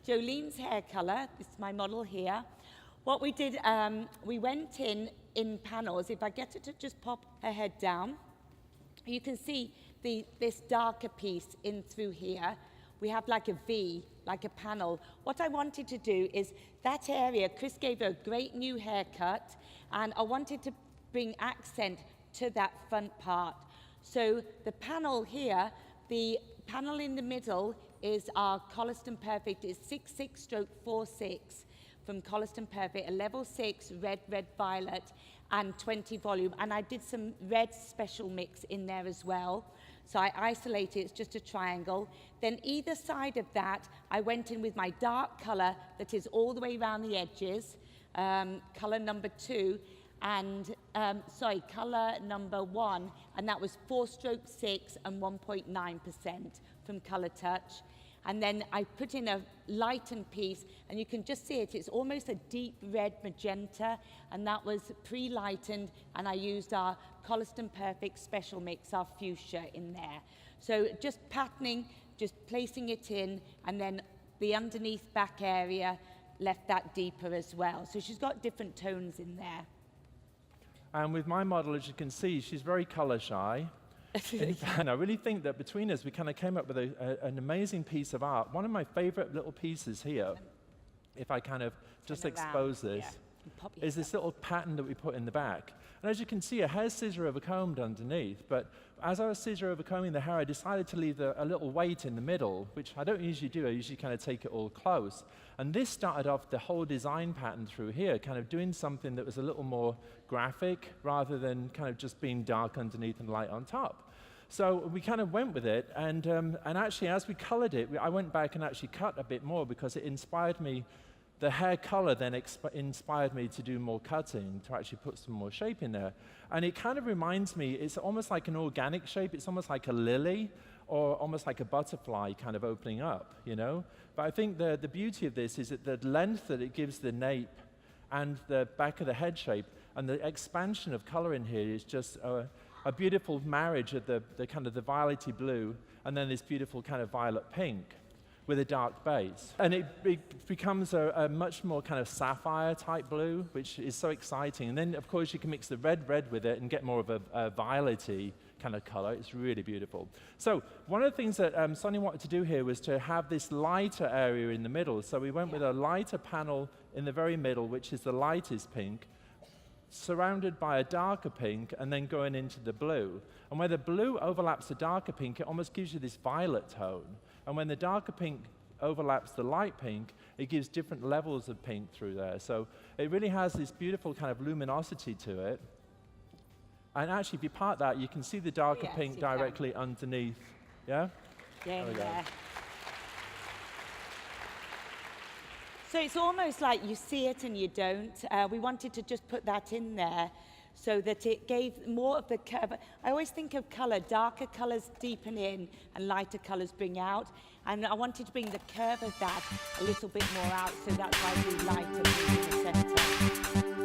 Jolene's hair color. This is my model here. What we did, we went in panels. If I get her to just pop her head down, you can see this darker piece in through here. We have like a V, like a panel. What I wanted to do is that area, Chris gave her a great new haircut, and I wanted to bring accent to that front part. So the panel here, the panel in the middle is our Colorist and Perfect. It's 66/46 from Colorist and Perfect, a level 6, red, violet, and 20 volume. And I did some red special mix in there as well. So I isolated, it's just a triangle. Then either side of that, I went in with my dark color that is all the way around the edges, color number 2, and color number 1, and that was 4/6 and 1.9% from Color Touch. And then I put in a lightened piece, and you can just see it. It's almost a deep red magenta, and that was pre-lightened, and I used our Colorist and Perfect special mix, our fuchsia, in there. So just patterning, just placing it in, and then the underneath back area left that deeper as well. So she's got different tones in there. And with my model, as you can see, she's very color shy. And I really think that between us, we kind of came up with an amazing piece of art. One of my favorite little pieces here, if I kind of just expose this, is this little pattern that we put in the back. And as you can see, her hair's scissor overcombed underneath, but as I was scissor overcombing the hair, I decided to leave a little weight in the middle, which I don't usually do. I usually kind of take it all close. And this started off the whole design pattern through here, kind of doing something that was a little more graphic rather than kind of just being dark underneath and light on top. So we kind of went with it, and actually as we colored it, I went back and actually cut a bit more because it inspired me. The hair color then inspired me to do more cutting, to actually put some more shape in there. And it kind of reminds me, it's almost like an organic shape. It's almost like a lily or almost like a butterfly kind of opening up, you know? But I think the beauty of this is that the length that it gives the nape and the back of the head shape and the expansion of color in here is just a beautiful marriage of the kind of the violety blue and then this beautiful kind of violet pink with a dark base. And it becomes a much more kind of sapphire type blue, which is so exciting. And then of course you can mix the red with it and get more of a violety kind of color. It's really beautiful. So one of the things that Sonia wanted to do here was to have this lighter area in the middle. So we went with a lighter panel in the very middle, which is the lightest pink, surrounded by a darker pink, and then going into the blue. And where the blue overlaps the darker pink, it almost gives you this violet tone. And when the darker pink overlaps the light pink, it gives different levels of pink through there. So it really has this beautiful kind of luminosity to it. And actually, if you part that, you can see the darker pink directly underneath. Yeah? Yeah. So it's almost like you see it and you don't. We wanted to just put that in there so that it gave more of the curve. I always think of color, darker colors deepen in and lighter colors bring out. And I wanted to bring the curve of that a little bit more out, so that's why we lighter in the center.